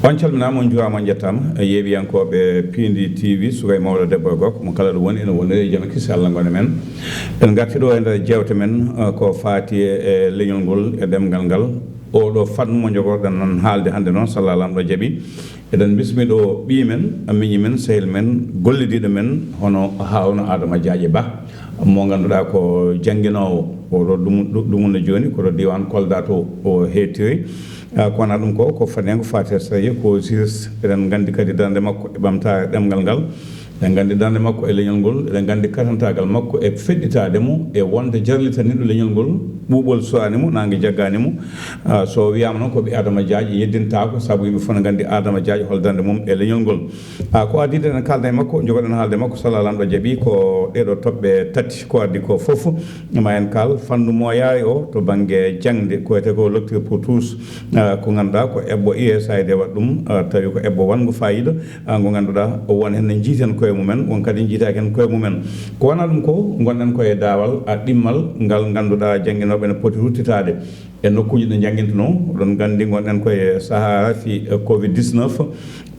on calminama on juwama on jettama yeewiyankoɓe Piindi TV sugay mawɗo debbo e gorko mo kala ɗo woni ene woniri jama kisi Allah gone men en garti ɗo e nder jewte men ko faati e leñol ngol e ɗemgal ngal oɗo fannu mo jogorɗen noon haalde hannde noon sallah lamɗo jaaɓi eɗen bismiɗo ɓii men miñi men sehil men gollidiɗo men hono Harouna Adama Diadje Ba mo ganduɗa ko janguinowo oɗo ɗumunno joni koɗo diwan Kolda to o hettiri kono ɗum ko fane ko faate sayi ko juriste eɗen gandi kadi dande makko e ɓamtare ɗemgal ngal eɗen gandi dande makko e leñol ngol eɗen gandi katantagal makko e feɗɗitademo e wonde jarlitaniɗo leñol ngol ɓuuɓol suwanimo nangue jagganimo so wiyama noon ko ɓi Adama Diadje yeddintako saabu yimɓe fof ne gandi Adama Diadje hol dande mum e leñol ngol ko adide en kalda e makko jogoɗen haalde makko sallah lamɗo jaaɓi ko ɗeɗo toɓɓe tati ko addi ko foof ma en kal fandu moyaari o to banggue jangde ko wiyete ko lecture pour tous ko ganduɗa ko ebbo USAID waɗa ɗum tawi ko ebbo wango fayida ngo ganduɗa won hen ne jiiten koye mumen won kadi jiitaki hen koye mumen ko wona ɗum ko gonɗen koye daawal ɗimmal ngal ganduɗa jangguinoɓe ne poti ruttitade e nokkuji ɗe jangguintuno oɗon gandi gonɗen koye sahara fi Covid-19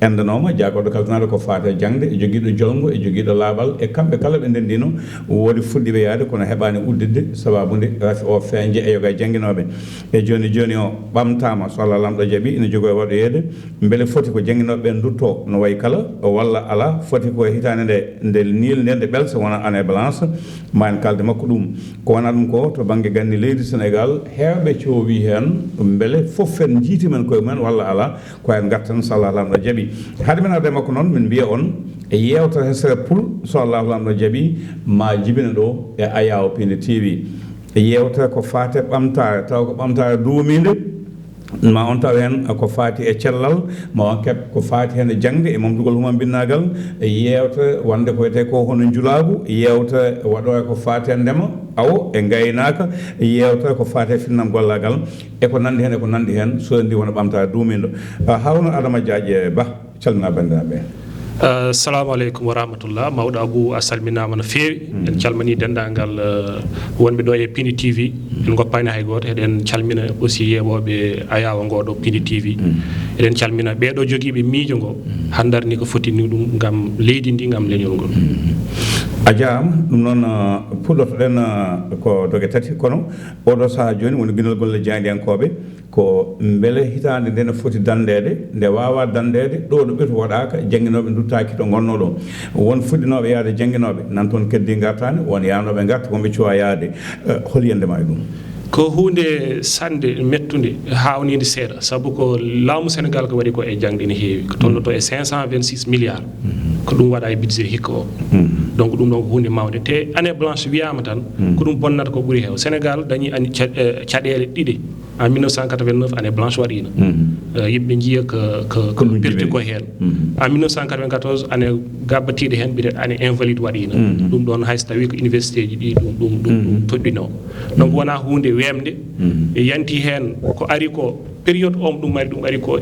endanoma jagoɗo kaltanade ko faate jangde e joguiɗo jolgo e joguiɗo laaɓal e kamɓe kala ɓe ndendino woodi fuɗɗiɓe yaade kono heɓani uddidde sababude rafi o feeñje e yoga janguinoɓe e joni o ɓamtama so Allah lamɗo jaaɓi ina jogo e waɗoyede beele foti ko janguinoɓe ɓe dutto no wayi kala walla ala foti ko hitande nde niil nde nde ɓelsa wona année blanche ma en kalde makko ɗum ko wona ɗum ko to banggue gandi leydi Sénégal hewɓe cowi hen beele foof en jiitimen koye mumen walla ala ko en gartan so Allah lamɗo jaaɓi haade men arde makko noon min mbiya on e yewtere hesere pul so Allah lamɗo jaaɓi ma jibina ɗo e ayaw Piindi TV e yewtere ko faate ɓamtare taw ko ɓamtare duumide ma on taw hen ko faati e cellal ma on keɓ ko faati hen e jangde e mamdugol huma binnagal e yewte wonde ko wiyete ko hono julagu yewte waɗo e ko faati e ndema awo e gaynaka yewte ko faati e finnam gollagal e ko nandi hen so ndi wona ɓamtare duumido Harouna Adama Diadje Ba calmina bandiraɓe assalamu aleykum wa rahmatullah mawɗo Abou a salminama no feewi en calmini dendagal wonɓe ɗo e Piindi TV en goppani hay goto eɗen calmina aussi yeɓoɓe ayawa ngoɗo Piindi TV eɗen calmina ɓeɗo joguiɓe miijo ngo handarni ko fotini ɗum gam leydi ndi gam leñol ngol a jarama ɗum noon puɗɗotoɗen ko dogue tati kono oɗo saaha joni woni guinal golle jandiyankoɓe ko beele hitande nde ne foti dandede nde wawa dandede ɗo ɗo ɓeto waɗaka janguinoɓe duttaki to gonno ɗo won fuɗɗinoɓe yaade janguinoɓe nan toon keddi gartani won yanoɓe garta wonɓe cuwa yaade hol yendema e ɗum ko hunde sande mettude hawnide seeɗa saabu ko laamu Sénégal ko waɗi ko e jangde ne heewi ko tolnoto e 526 milliards ko ɗum waɗa e budget hikka o donc ɗum ɗon ko hunde mawde te année blanche wiyama tan ko ɗum bonnata ko ɓuuri heew Sénégal dañi caɗele ɗiɗi en 1989 année blanche waɗino yimɓe jiiya ko perti ko hen en 1994 année gabbatiɗe hen ɓiɗe année invalide waɗino ɗum ɗon hayso tawi ko université ji ɗi ɗum toɗɗino donc wona hunde wemde yanti hen ko ari ko période ɗum ari ko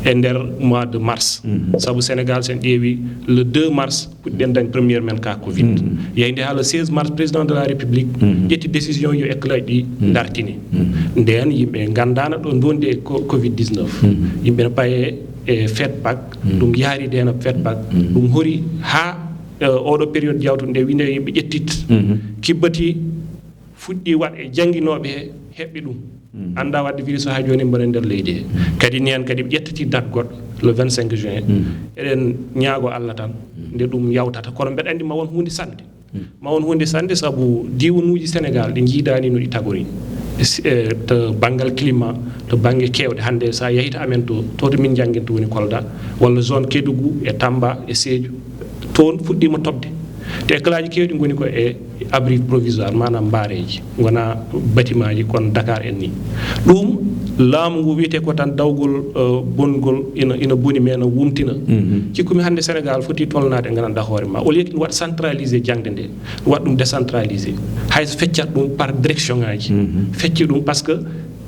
e nder mois de mars sabu Sénégal sen ƴeewi le 2 mars puɗɗen dañ première men cas Covid yeyde ha le 16 mars président de la République ƴetti décision yo éclaji ɗi dartini nden yimɓe gandana ɗo dondi e Covid-19 yimɓe ne paye e fête Pâques ɗum yaaride hen fête Pâques ɗum hori ha oɗo période jawtude nde winde yimɓe ƴettit kibbati fuɗɗi waɗ e janguinoɓe heɓɓi ɗum anda wadde virus ha joni mbonen nder leydi he kadi ni hen kadi ɓe ƴettati date goɗɗo le 25 juin eɗen ñaago Allah tan nde ɗum yawtata kono mbeɗa andi ma won hunde sande saabu diwanuji Sénégal ɗi jiidani no ɗi tagori to banggal climat to banggue kewɗe hande sa yeehi to amen to min jangguinta woni Kolda walla zone Kédougou e Tamba e Sédhiou toon fuɗɗima tobde te éclaji kewɗi goni ko e abri provisoire manam mbareji gona bâtiment ji kon Dakar en ni ɗum laamu ngu wiyete ko tan dawgol bongol ina boni men wumtina cikkumi hande Sénégal foti tolnade gandanɗa hoore ma au lieu que waɗa centralisé jangde nde waɗa ɗum décentralisé hayso feccat ɗum par direction ngaji fecci ɗum par ce que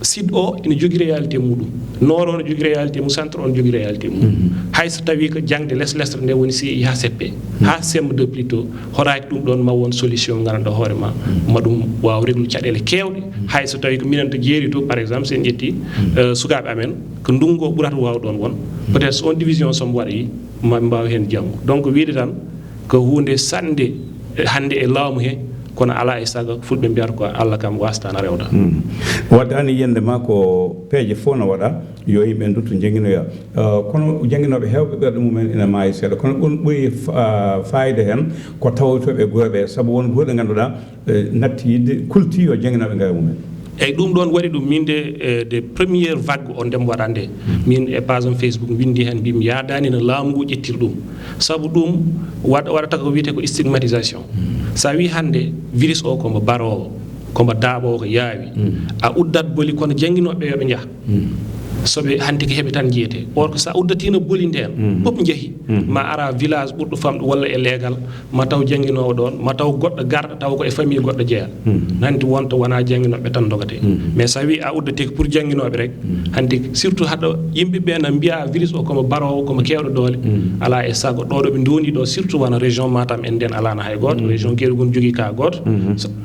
sud o ina jogui réalité muɗum nord o ina jogui réalité mum centre o ina jogui réalité muɗum hayso tawi ko jangde lestre nde woni CI ha CP ha CM2 plutôt horaki ɗum ɗon ma won solution gandanɗa hoore ma maɗum wawa reglude caɗele kewɗe hayso tawi ko minen to jeeri to par exemple sen ƴetti sukaɓe amen ko ndungu o ɓurata wawɗon won peut être on division somo waɗa ma mbaw hen janggo donc wiide tan ko hunde sande hande e laamu he kono ala e sago fulɓe mbiyata ko Allah kam wasatano rewda waddani yende ma ko peeje fof no waɗa yo yimɓe dutto jangguinoya kono jangguinoɓe hewɓe ɓerɗe mumen ina maayi seeɗa kono ɗum ɓuri fayida hen ko tawotoɓe gureɓe saabu won guurɗe ganduɗa natti yidde kulti yo jangguinoɓe gawe mumen eyyi ɗum ɗon waɗi ɗum min de première vague o ndem waɗa nde min e page on Facebook windi hen mbimi yadani no laamu ngu ƴettir ɗum saabu ɗum waɗata ko wiyete ko stigmatisation sa wi hande virus o komo barowo komo daaɓowo ko yaawi a uddat boli kono jangguinoɓe yoɓe jaah soɓe hanti ko heɓe tan jiyete or ko sa uddatino boli nden fof jeehi ma ara village ɓurɗo famɗo walla e leegal ma taw jangguinowo ɗon ma taw goɗɗo garɗo taw ko e famille goɗɗo jeeya hanti wonta wona jangguinoɓe tan dogate mais sa wi a uddate ko pour jangguinoɓe rek hanti surtout haɗo yimɓeɓe na mbiya virus o komo barowo komo kewɗo doole ala e sago ɗo ɗo ɓe doni ɗo surtout wona région Matam en nden alano hay goto région Kédougou jogui ka goto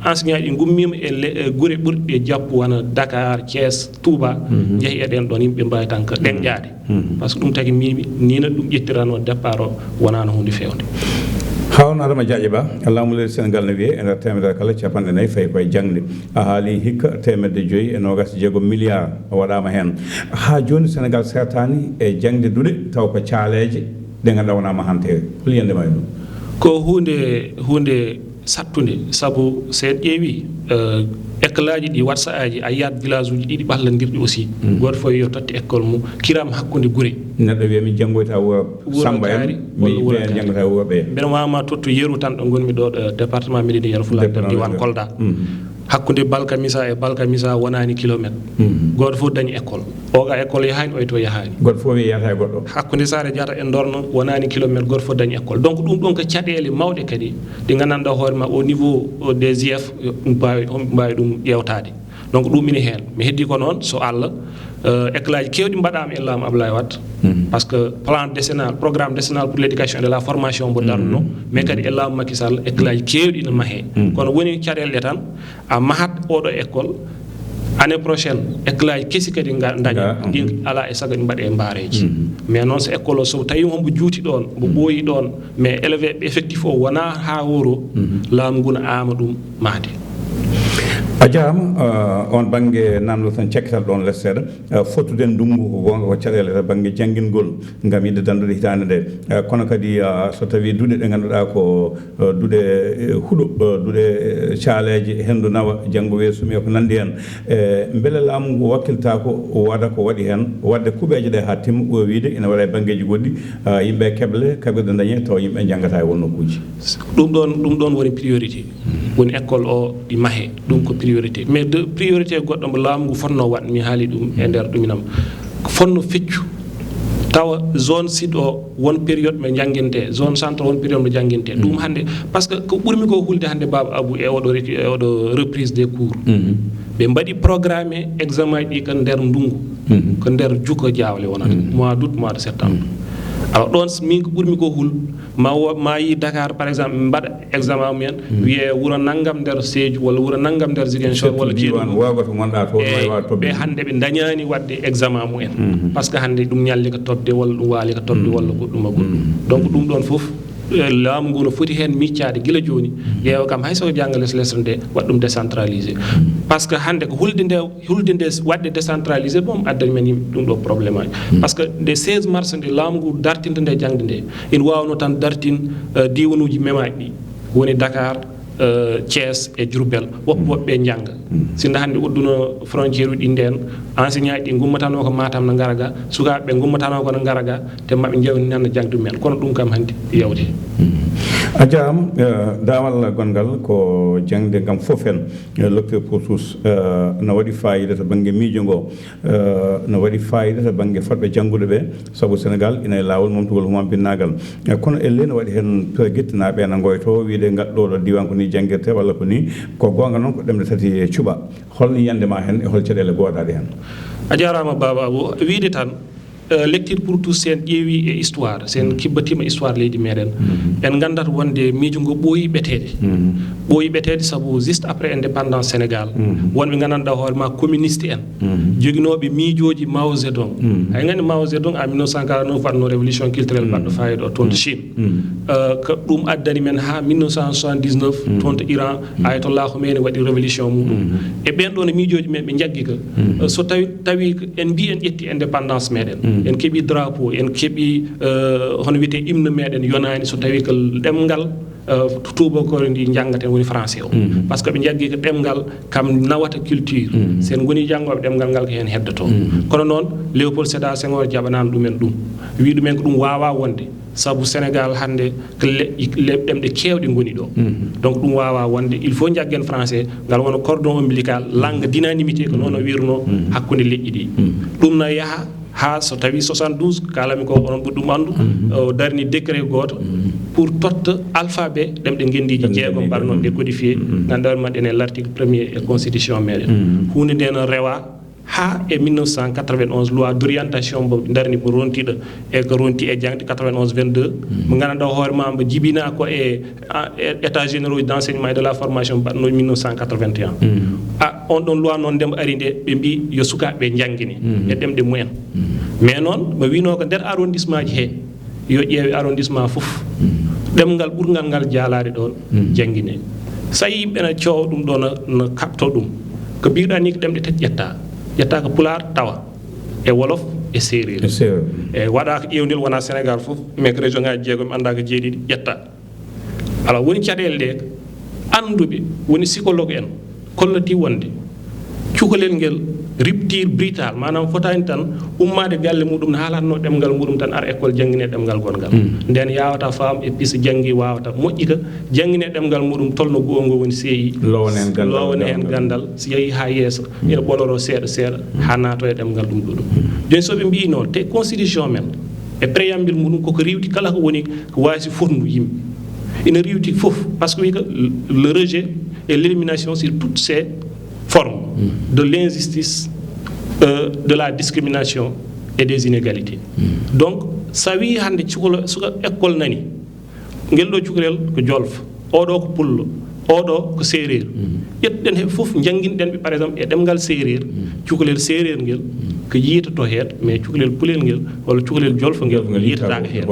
enseignant ɗi gummima e guure ɓurɗi e jappu wona Dakar Thiès Touba jeehi e ɗen ɗon yimɓe mbawi tan ko ɗeñƴade par ce que ɗum tagi mimi nina ɗum ƴettirano départ o wonano hunde fewde Harouna Adama Diadio Ba laamu leydi Sénégal ne wiye ene temedere kala capanɗe nayyi fayi koye jangde a haali hikka temedde joyyi e nogas jeegom milliard o waɗama hen ha joni Sénégal sertani e jangde duɗe taw ko caaleje ɗe ganduɗa wonama hantere hol yiyandema e ɗum ko hunde sattude saabu sen ƴeewi école aji ɗi WhatsApp aji a yiyat village uji ɗiɗi ɓalladirɗi aussi goto fof yo totti école mum kirama hakkude guure neɗɗo wiya min janggoyta wuro Samba en mi ɓen janggoyta wuro ɓe mbeɗa wawma tottu yeru tan ɗo gonmi ɗo département Médina Yoro Foulah diwan Kolda hakkude Balka Missa e Balka Missa wonani kilométre goto fof dañi école oga école yahani oy to yahani goto fof wi yata e goɗɗo hakkude Sare Diatta e Dorno wonani kilométre goto fof dañi école donc ɗum ɗon ko caɗele mawɗe kadi ɗi gandanɗa hoorema au niveau des IF mbawi ɗum ƴewtade donc ɗum ine hen mi heddi ko noon so Allah école aji kewɗi mbaɗama e laamu Abdoulaye Wade parce que plan décennal programme décennal pour l'éducation et de la formation mbo darno mais kadi e laamu Macky Sall école aji kewɗi ina maahe kono woni caɗele ɗe tan a mahat oɗo école année prochaine école aji kesi kadi daña ɗi ala e sago ɗi mbaɗe e mbaareji mais noon so école o so tawi hombo juuti ɗon mbo ɓooyi ɗon mais élevé effectif o wona ha woro laamu ngu no ama ɗum mahde a jarama on banggue namdo tan cekkital ɗon less seeɗa fottuden ndungu ko gonga ko caɗele ta banggue janguingol gam yidde dandude hitande nde kono kadi so tawi duuɗe ɗe ganduɗa ko duuɗe huuɗo duuɗe caaleje hendu nawa janggo weesumi ko nandi hen beele laamu ngu wakkilta ko waɗa ko waɗi hen wadde kuuɓeje ɗe ha timma ɓo wiide ina waɗa e banggueji goɗɗi yimɓe keble kaɓirɗe dañe taw yimɓe janggata e won nokkuji ɗum ɗon woni priorité woni école o ɗi maahe ɗum ko priorité mais de priorité goɗɗo mo laamu ngu fonno waɗ mi haali ɗum e nder ɗuminam fonno feccu tawa zone sud o won période ɓe janguinte zone centre won période ɓe janguinte ɗum hande par ce que ko ɓurmi ko hulde hande Baba Abou e oɗo reprise des cours ɓe mbaɗi programme examen ɗi ko nder ndungu ko nder jukka jawle wonata mois d'août mois de septembre alors ɗon min ko ɓurmi ko hul ma yi Dakar par exemple mbaɗa examen mumen wiye wuro naggam nder Sédhiou walla wuro naggam nder Ziguinchor walla ɓe hande ɓe dañani wadde examen mumen par ce que hande ɗum ñalli ko tobde walla ɗum waali ko tobde walla goɗɗum e goɗɗum donc ɗum ɗon foof laamu ngu no foti hen miccade gila joni ƴeewa kam hay so jangga lesre nde waɗa ɗum décentralisé par ce que hande ko hulde nde waɗde décentralisé bom addani men yimɓe ɗum ɗo probléme aji par ce que nde 16 mars nde laamu ngu dartinde nde jangde nde ina wawno tan dartin diwanuji memaji ɗi woni Dakar Thiès e Diourbel woɓɓe jangga sinno hande udduno frontiére uji nden enseignant ɗi gummatano ko Matam no garaga sukaɓe gummatano ko no garaga te maɓe jewni nan jangde men kono ɗum kam hande yawti a jaam dawal gongal ko jangde ngam fof en lecteur pour tous no waɗi fayida to banggue miijo ngo no waɗi fayida to banggue fotɓe janggude ɓe saabu sénégal ina e lawol momtugol humam binnagal kono elle no waɗi hen guettinaɓe ene goyto wiide ngadɗo diwan ko ni jangguirte walla ko ni ko gonga noon ko ɗemde tati cuuɓa holno yiyandema hen e hol caɗele goɗaɗe hen a jarama baba wiide tan lecture pour tous sen ƴeewi e histoire sen kibbatima histoire leydi meɗen en gandata wonde miijo ngo ɓooyi ɓetede sabu juste après indépendance sénégal wonɓe gandanɗa hoorema communiste en joguinoɓe miijoji Mao Zedong hay gandi Mao Zedong en 1949 waɗno révolution culturelle baɗɗo fayida o toon to Chine ko ɗum addani men ha 1979 toon to Iran ayatollah Khomeini waɗi révolution muɗum e ɓen ɗon miijoji men ɓe jaggi ka so tawi en mbi en ƴetti indépendance meɗen en keeɓi drapeau en keeɓi hono wiyete hymne meɗen yonani so tawi ko ɗemgal tubakore ndi janggaten woni français o par ce que ɓe jaggi ko ɗemgal kam nawata culture sen goni janggoɓe ɗemgal ngal ko hen heddoto kono noon Léopold Sédar Senghor jaɓanani ɗumen ɗum wi ɗumen ko ɗum wawa wonde sabu sénégal hande ko ɗemɗe kewɗe goni ɗo donc ɗum wawa wonde il faut jaggen français ngal wona cordon ombilical langue d'unanimité ko noon o wirno hakkude leƴƴi ɗi ɗum no yaaha ha so tawi 72 kalami ko onon ɓuɗɗum andu o darni décret goto pour totta alphabet ɗemɗe gendiji jeegom mbarnoon ɗe codifié ganduɗa maɗen e l'article 1er e constitution meɗen hunde nde no rewa ha e 1991 loi d'orientation mo darni mo rontiɗo e ko ronti e jangde 91 22 mo gandanɗa hoorema mbo jibina ko e état généraux d'enseignement et de la formation mbaɗno 1981 on ɗon loi noon ndemo ari nde ɓe mbi yo sukaɓe jangguine e ɗemɗe mumen mais noon mo wino ko nder arrondissement ji he yo ƴeewe arrondissement fof ɗemgal ɓurgal ngal jaalade ɗon jangguine so yimɓe ne coowa ɗum ɗo no kapto ɗum ko mbiɗa ni ko ɗemɗe tati ƴetta ko pulaar tawa e wolof e séréer e waɗa ko ƴewndel wona sénégal fof mais ko région ngaji jeegom anda ko jeeɗiɗi ƴetta alors woni caɗele ɗe anduɓe woni psychologue en kollati wonde cukalel ngel rupture brutal manam fotani tan ummade galle muɗum ne haalatno ɗemgal muɗum tan ara école jangguine ɗemgal gongal nden yawata faam e pisa janggi wawata moƴƴi ka jangguine ɗemgal muɗum tolno goongo woni seeyi lowone hen gandal so yeehi ha yeeso ina ɓoloro seeɗa seeɗa ha nato e ɗemgal ɗum ɗuɗum joni soɓe mbi noon te constitution men e préambule muɗum koko riwti kala ko woni ko wasi fondu yimɓe ina riwti fof par ce que wi que le rejet et l'élimination sur toutes ces formes de l'injustice, de la discrimination et des inégalités. Donc, ça wi hande suka école nani ngel do cukalel ko jolf oɗo ko pullo oɗo ko séréer ƴetɗen he fof jangguinɗen ɓe par exemple e ɗemgal séréer cukalel séréer ngel ko yiitoto heet mais cukalel pulel ngel walla cukalel jolfo ngel yiitotaka heet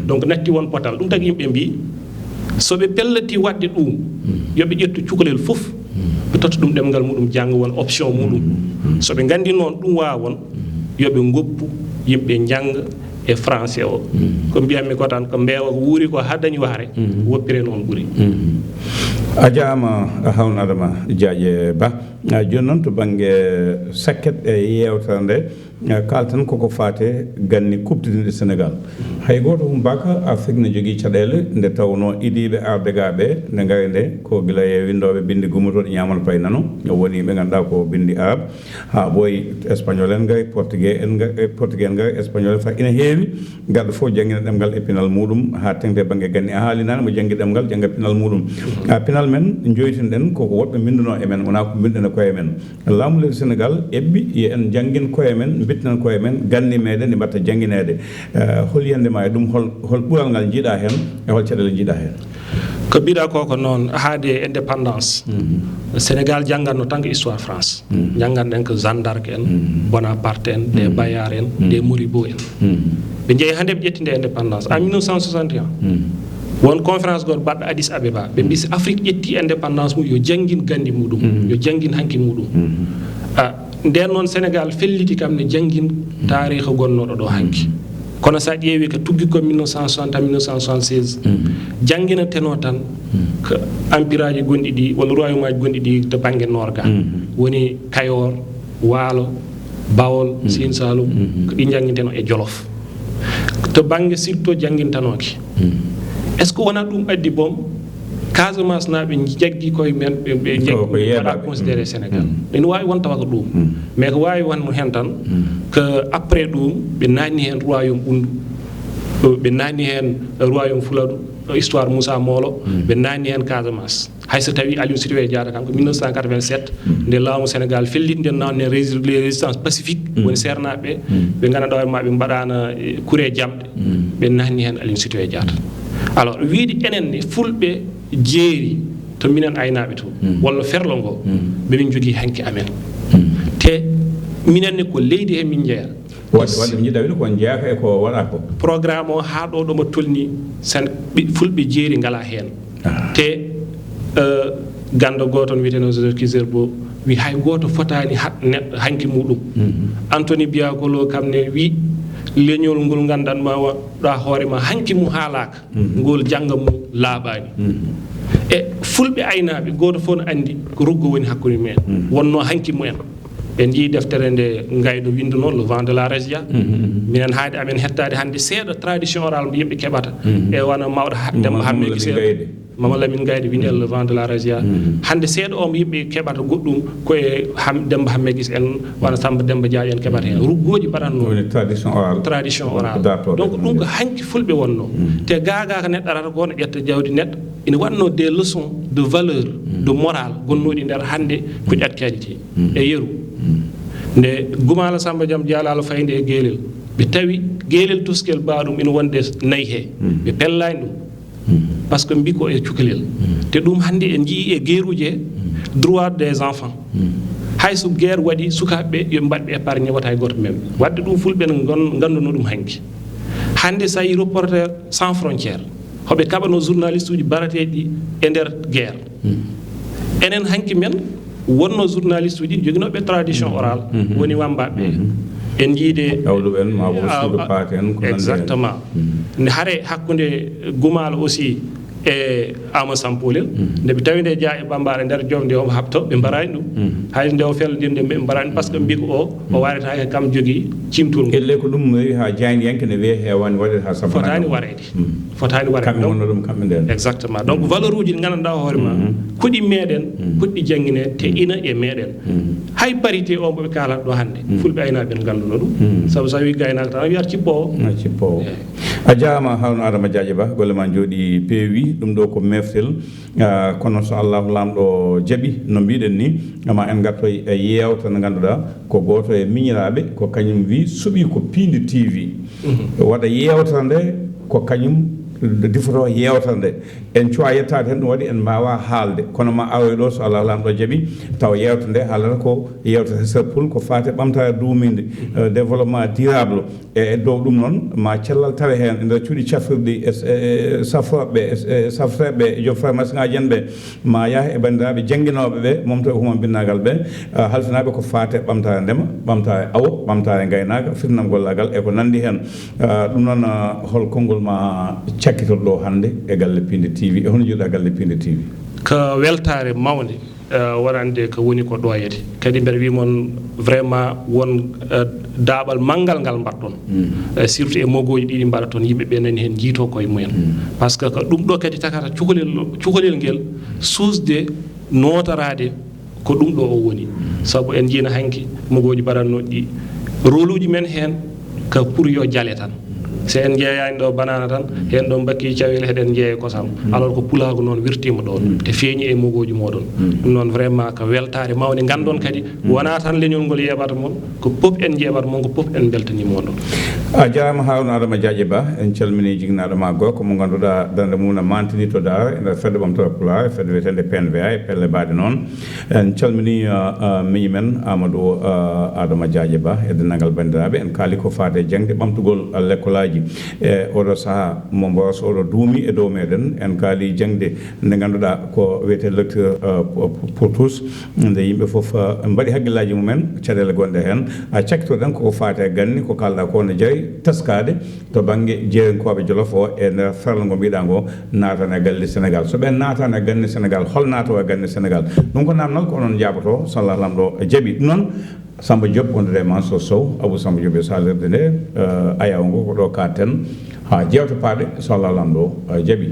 donc natti won potal ɗum tagi yimɓe mbi soɓe pellati wadde ɗum yoɓe ƴettu cukalel fof ɓe totta ɗum ɗemgal muɗum jangga won option muɗum soɓe gandi noon ɗum wawon yoɓe goppu yimɓe jangga e français o ko mbiyatmi ko tan ko mbeewa ko wuuri ko ha dañi waare woppire noon ɓuuri a jaama Harouna Adama Diadje Ba joni noon to banggue sakket e yewtere nde kaltan koko faate ganni kuptidinde sénégal hay goto mbaka afrique ne jogui caɗele nde tawno idiɓe ardegaɓe nde gari nde ko guila e windoɓe bindi gummotoɗe ñamal pay nano woni ɓe ganduɗa ko bindi arabe ha ɓooyi espagnol en gari portugais en gari espagnol fa ina heewi garɗo fof jangguina ɗemgal e pinal muɗum ha tengde banggue ganni a haalinani mo janggi ɗemgal jangga pinal muɗum pinal men joytinɗen koko woɓɓe binduno e men wona ko binduɗen e koye men laamu leydi sénégal ebbi yo en janggin koye men bitnan koye men ganni meɗen ɗi mbatta jangguinede hol yiyandema e ɗum hol ɓuural ngal jiiɗa hen e hol caɗele jiiɗa hen ko mbiɗa koko noon haade indépendance sénégal janggatno tan ko histoire france janggatɗen ko Jeanne d'Arc en Bonaparte en des Bayard en des Moribo en ɓe jeeyi hande ɓe ƴettinde indépendance en 1961 won conférence goto baɗɗo Addis Abeba ɓe mbi so Afrique ƴetti indépendance mum yo janggin gandi muɗum yo janggin hanki muɗum nden noon sénégal felliti kam ne janggin tariha gonnoɗo ɗo hanki kono sa ƴeewi ko tuggi ko 1960 1976 jangguinateno tan ko empire aji gonɗi ɗi walla royaume aji gonɗi ɗi to banggue norga woni Kayor Waalo Bawol Sine Saloum ko ɗi janguinteno e Jolof to banggue surtout janguintanoki est ce que wona ɗum addi boom Casamance naaɓe jaggi koye men ɓe jaggi waɗa considéré Sénégal ene wawi won tawa ko ɗum mais ko wawi won hen tan que après ɗum ɓe nanni hen royaume ɓundu ɓe nanni hen royaume Fuladu histoire Moussa Molo ɓe nanni hen Casamance hayso tawi Aliou Sitoé Diatta kanko 1987 nde laamu Sénégal felliɗ nden nanne les résistance pacifique woni sernaɓe ɓe gandanɗa hoore ma ɓe mbaɗano kuure jamɗe ɓe nanni hen Aliou Sitoé Diatta alors wiide enen ne fulɓe jeeri to minen aynaɓe to walla ferlo ngo ɓemin jogui hanki amen te minen ne ko leydi he min jeeya wadde mi jiɗa wiide ko jeeyaka e ko waɗa ko programme o ha ɗo ɗomo tolni sen fulɓe jeeri ngala hen te ganda goto wiyeteno Joseph Kiseur Bo wi hay goto fotani neɗɗo hanki muɗum Anthony Biagolo kam ne wi leñol ngol gandanma ɗa hoorema hanki mum haalaka ngol jangga mum laaɓani e fulɓe aynaɓe goto fof no andi ko ruggo woni hakkude men wonno hanki mumen ɓe jii deftere nde ngaydo windu noon le vent de la régia minen haade amen hettade hannde seeɗa tradition oral mo yimɓe keɓata e wona mawɗo Demba Hamme Guissé Mama Lamine Gayde windi le vent de la régia hannde seeɗa o mo yimɓe keɓata goɗɗum koye Demba Hamme Guissé en wona Samba Demba Dia en keɓata hen ruggoji mbaɗatno tradition oral donc ɗum ko hanki fulɓe wonno te gaga ko neɗɗo arata ko ne ƴetta jawdi neɗɗo ina waɗno des leçons de valeur de morale gonnoɗi nder hannde ko ƴatteɗe te e yeru nde Gumala Samba Diam Dialalo fayde e guelel ɓe tawi guelel tuskel baɗum ina wonde nayi he ɓe pellani ɗum par ce que mbi ko e cukalel te ɗum hannde en jii e guerruji he droit des enfants hayso guerre waɗi sukaɓeɓe yo mbaɗɓe épargne wata hay goto men wadde ɗum fulɓe ne ganduno ɗum hanki hannde sa yi reporter sans frontière hoɓe kaɓano journaliste uji barateɗi e nder guerre enen hanki men wonno journaliste uji joginoɓe tradition oral woni wambaɓe en jiide exactement nde haare hakkude Gumala aussi e Ama Sampolel nde ɓe tawi nde jaa e ɓambaɗe nder joom nde omo habto ɓe mbarani ɗum hay nde o fellodirde ɓe mbarani par ce que mbi ko o warata e kam jogui cimtol ngol elle ko ɗum wi ha jayni yanke ne wiye hewani waɗede ha fotani warede fotani warede kamɓe wonno ɗum kamɓe nden exactement donc valeur uji ɗi gandanɗa hoore ma kuɗi meɗen kuɗɗi jangguine te ina e meɗen hay parité o moɓe kalata ɗo hannde fulɓe aynaɓe ne ganduno ɗum saabu sa wi gaynaka tan wiyata cippowo a jarama Harouna Adama Diadji Ba golle ma jooɗi peewi ɗum ɗo ko meftel kono so Allahu lamɗo jaaɓi no mbiɗen ni ama en garto e yewta nde ganduɗa ko goto e miñiraɓe ko kañum wi suuɓi ko Piindi TV waɗa yewta nde ko kañum difoto yewta nde en cuwa yettade hen ɗum waɗi en mbawa haalde kono ma awoy ɗo so Allah lamɗo jaaɓi taw yewta nde haalata ko yewta serpul ko fate ɓamtare duuminde développement durable e dow ɗum noon ma cellal tawe hen e nder cuuɗi cafrirɗi e safroɓe e safreɓe e joom pharmacie ngaji en ɓe ma yaaha e bandiraɓe jangguinoɓe ɓe momto e huma binnagal ɓe halfinaɓe ko fate ɓamtare ndema ɓamtare awo ɓamtare gaynaka firnam gollagal e ko nandi hen ɗum noon hol konngol ma cakkitol ɗo hannde e galle Piindi TV e hono jiɗɗa galle Piindi TV ko weltare mawde waɗande ko woni ko ɗoyede kadi mbeɗa wimon vraiment won daaɓal manggal ngal mbaɗɗon surtout e mogoji ɗiɗi mbaɗa toon yimɓeɓe nani hen jiito koye mumen par ce que ko ɗum ɗo kadi takata cukalel ngel susde notarade ko ɗum ɗo o woni saabu en jiina hanki mogoji mbaɗannoɗi ɗi rôle uji men hen ko pour yo jaale tan so en jeeyani ɗo banana tan hen ɗo bakki cawel heɗen jeeye kosam alors que pulaago noon wirtima ɗon te feeñi e mogoji moɗon ɗum noon vraiment ko weltare mawde gandon kadi wona tan leñol ngol yeɓata moon ko pop en jeeɓata moon ko pop en beltanimo ɗon a jarama Harouna Adama Diadji Ba en calmini jignaɗo ma gorko mo ganduɗa dande mum no mantini to dara ender fedde ɓamtore Pulaar fedde wiyetende PNVA e pelle baɗe noon en calmini miñi men Amadou Adama Diadji Ba e dennagal bandiraɓe en kaali ko fate jangde ɓamtugol l'école e oɗo saaha mo mboso oɗo duumi e dow meɗen en kaali jangde nde ganduɗa ko wiyete lecture pour tous nde yimɓe foof mbaɗi haqqillaji mumen caɗele gonɗe hen a cakkitoɗen koko fate ganni ko kalɗa ko ne jayi taskade to banggue jeerenkoɓe Jolof o e nder ferlo ngo mbiɗa ngo natane galle Sénégal so ɓen natane ganne Sénégal hol nato e ganne Sénégal ɗum ko namdal ko onon jaboto so Allah lamɗo jaaɓi ɗum noon Samba Diop wondude Mansour Sow Abou Samba Diop e salirde nde ayaw ngo ko ɗo katen ha jewte paade so Allah lamɗo jaaɓi